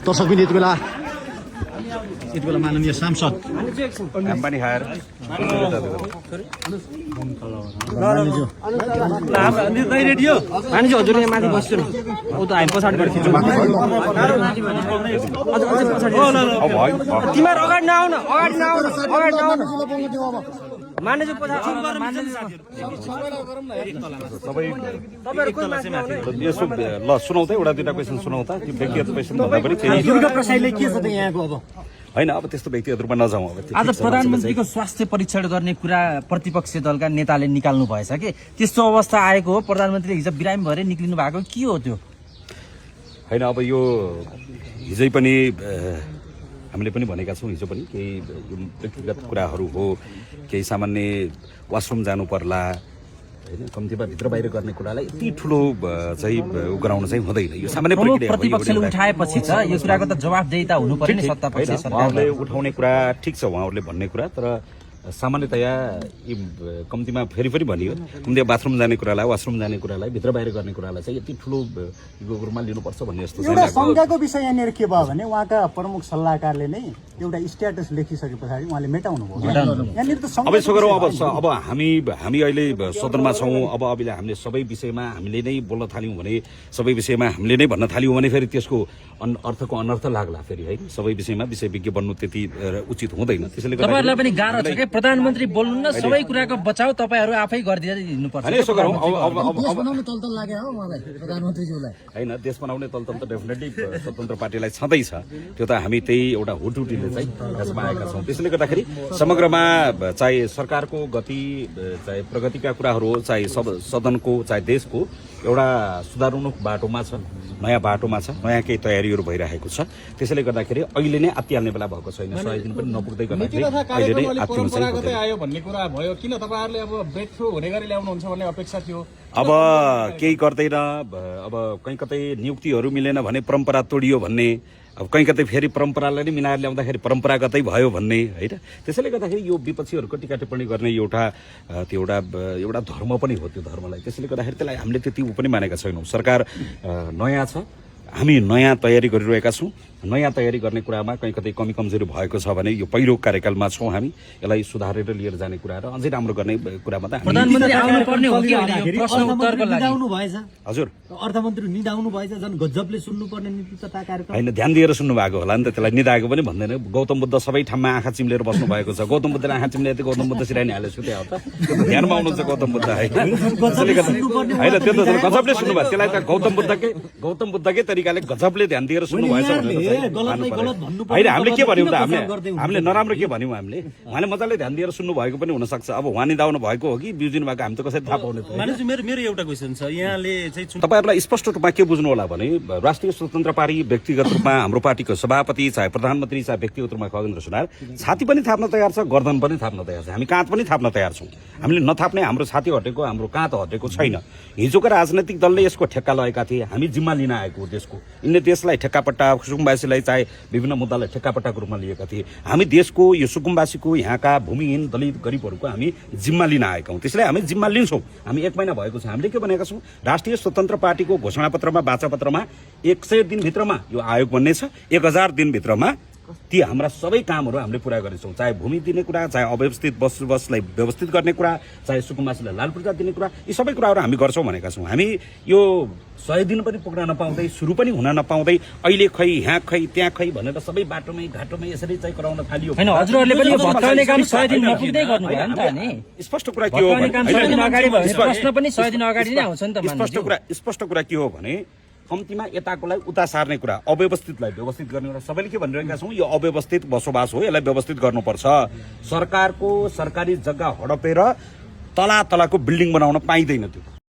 दर्शक पनि यति बेला माननीय सांसद पानी खाएर मानिस हजुर यहाँ माथि बस्छु न उ त हामी पछाडिबाट खिच्नु तिमीहरू अगाडि नआउ न अगाडि नआउ मानेजु यसो ल सुनाउ त एउटा दुईटा क्वेसन सुनाउ त त्यो व्यक्तिगत क्वेसन भन्दा पनि प्रसाईले के छ त यहाँको अब होइन अब त्यस्तो व्यक्तिगत रूपमा नजाउँ अब आज प्रधानमन्त्रीको स्वास्थ्य परीक्षण गर्ने कुरा प्रतिपक्षी दलका नेताले निकाल्नु भएछ कि त्यस्तो अवस्था आएको हो प्रधानमन्त्री हिजो बिरामी भएर निक्लिनु भएको के हो त्यो होइन अब यो हिजै पनि हामीले पनि भनेका छौँ हिजो पनि केही व्यक्तिगत कुराहरू हो केही सामान्य वासरुम जानु पर्ला होइन कम्तीमा भित्र बाहिर गर्ने कुरालाई यति ठुलो चाहिँ गराउन चाहिँ हुँदैन यो सामान्य प्रक्रिया प्रतिपक्षले उठाएपछि छ यो कुराको त जवाफदेहिता हुनुपर्ने सत्तापक्ष उहाँहरूले उठाउने कुरा ठिक छ उहाँहरूले भन्ने कुरा तर सामान्यतया यी कम्तीमा फेरि पनि भनियो कम्ती बाथरुम जाने कुरालाई वासरुम जाने कुरालाई भित्र बाहिर गर्ने कुरालाई चाहिँ यति ठुलो रूपमा लिनुपर्छ भन्ने जस्तो एउटा शङ्काको विषय यहाँनिर के भयो भने उहाँका प्रमुख सल्लाहकारले नै एउटा स्ट्याटस लेखिसके पछाडि उहाँले मेटाउनु भयो यहाँनिर त अब यसो गरौँ अब हामी अहिले सदनमा छौँ अब हामीले सबै विषयमा हामीले नै बोल्न थाल्यौँ भने सबै विषयमा हामीले नै भन्न थाल्यौँ भने फेरि त्यसको अर्थको अनर्थ लाग्ला फेरि है सबै विषयमा विषय विज्ञ बन्नु त्यति उचित हुँदैन त्यसैले गर्दा पनि गाह्रो छ के प्रधानमन्त्री बोल्नु न सबै कुराको बचाउ तपाईहरु आफै गरिदिँदै हिँड्नुपर्छ यसो गरौँ देश बनाउने तलतल लाग्यो हो उहाँलाई प्रधानमन्त्रीज्यूलाई हैन देश बनाउने तलतल त डेफिनेटली स्वतन्त्र पार्टीलाई छँदैछ त्यो त हामी त्यही एउटा हुटुटीले चाहिँ यसमा आएका छौँ त्यसैले गर्दाखेरि समग्रमा चाहे सरकारको गति चाहे प्रगतिका कुराहरू हो चाहे सदनको चाहे देशको एउटा सुधारोन्मुख बाटोमा छ नयाँ बाटोमा छ नयाँ केही तयारीहरू भइरहेको छ त्यसैले गर्दाखेरि अहिले नै आत्तिहाल्ने बेला भएको छैन 100 दिन पनि नपुग्दै गर्दाखेरि अहिले नै आत्तिनु चाहिँ आयो भन्ने कुरा भयो किन तपाईहरुले अब ब्रेक थ्रु हुने गरी ल्याउनुहुन्छ भन्ने अपेक्षा थियो अब केही गर्दैन अब कहीँ कतै नियुक्तिहरू मिलेन भने परम्परा तोडियो भन्ने अब कहीँ कतै फेरि परम्परालाई नै मिलाएर ल्याउँदाखेरि परम्परागतै भयो भन्ने होइन त्यसैले गर्दाखेरि यो विपक्षीहरूको टिका टिप्पणी गर्ने एउटा धर्म पनि हो त्यो धर्मलाई त्यसैले गर्दाखेरि त्यसलाई हामीले त्यति पनि मानेका छैनौँ सरकार नयाँ छ हामी नयाँ तयारी गरिरहेका छौँ नयाँ तयारी गर्ने कुरामा कहीँ कतै कमी कमजोरी भएको छ भने यो पहिलो कार्यकालमा छौँ हामी यसलाई सुधारेर लिएर जाने कुरा र अझै राम्रो गर्ने कुरामा त प्रधानमन्त्री आउनु पर्ने हो कि प्रश्न उत्तरको लागि निदाउनु भएछ हजुर अर्थमन्त्री निदाउनु भएछ झन् गजबले सुन्नुपर्ने नीतिकथा कार्यक्रम होइन ध्यान दिएर सुन्नु भएको होला नि त त्यसलाई निदाएको पनि भन्दैन गौतम बुद्ध सबै ठाउँमा आँखा चिम्लेर बस्नु भएको छ गौतम बुद्धले आँखा चिम्लेर गौतम बुद्ध सिरानी हालेर सुत्या हो त ध्यानमा आउनुहुन्छ गौतम बुद्ध होइन त्यो त गजबले सुन्नु भयो त्यसलाई त गौतम बुद्धकै तरिकाले गजबले ध्यान दिएर सुन्नु भएछ भनेर होइन हामीले के भन्यौँ त हामीले नराम्रो के भन्यौँ हामीले उहाँले मजाले ध्यान दिएर सुन्नु भएको पनि हुनसक्छ अब उहाँ निदाउनु भएको हो कि बिउजिनु भएको हामी त कसरी थाहा पाउने मेरो एउटा क्वेसन छ यहाँले चाहिँ तपाईहरुलाई स्पष्ट रूपमा के बुझ्नु होला भने राष्ट्रिय स्वतन्त्र पार्टी व्यक्तिगत रूपमा हाम्रो पार्टीको सभापति चाहे प्रधानमन्त्री चाहे व्यक्तिगत रूपमा खगेन्द्र सुनार छाती पनि थाप्न तयार छ गर्दन पनि थाप्न तयार छ हामी काँध पनि थाप्न तयार छौँ हामीले नथाप्ने हाम्रो छाती हटेको हाम्रो काँध हटेको छैन हिजोका राजनैतिक दलले यसको ठेक्का लगाएका थिए हामी जिम्मा लिन आएको देशको यिनले देशलाई ठेक्कापट्टा सुकुम्बासीलाई चाहे विभिन्न मुद्दालाई ठेक्कापट्टाको रूपमा लिएका थिए हामी देशको यो सुकुम्बासीको यहाँका भूमिहीन दलित गरिबहरूको हामी जिम्मा लिन आएका हौँ त्यसैले हामी जिम्मा लिन्छौँ हामी 1 महिना भएको छ हामीले के भनेका छौँ राष्ट्रिय स्वतन्त्र पार्टीको घोषणापत्रमा वाचापत्रमा 100 दिनभित्रमा यो आयोग बन्ने छ 1000 दिनभित्रमा ती हाम्रा सबै कामहरू हामीले पुरा गरेछौँ चाहे भूमि दिने कुरा चाहे अव्यवस्थित बसोबासलाई व्यवस्थित गर्ने कुरा चाहे सुकुम्बासीलाई लाल पूर्जा दिने कुरा यी सबै कुराहरू हामी गर्छौँ भनेका छौँ हामी यो 100 दिन पनि पुग्न नपाउँदै सुरु पनि हुन नपाउँदै अहिले खै यहाँ खै त्यहाँ खै भनेर सबै बाटोमै घाटोमै यसरी चाहिँ गराउन थालियो हैन हजुरहरुले पनि यो भत्काउने काम 100 दिन नपुग्दै गर्नु भयो नि त नि स्पष्ट कुरा के हो भने प्रश्न पनि 100 दिन अगाडि नै आउँछ नि त स्पष्ट कुरा के हो भने कम्तीमा यताकोलाई उता सार्ने कुरा अव्यवस्थितलाई व्यवस्थित गर्ने कुरा सबैले के भनिरहेका छौँ यो अव्यवस्थित बसोबास हो यसलाई व्यवस्थित गर्नुपर्छ सरकारको सरकारी जग्गा हडपेर तला तलाको बिल्डिङ बनाउन पाइँदैन त्यो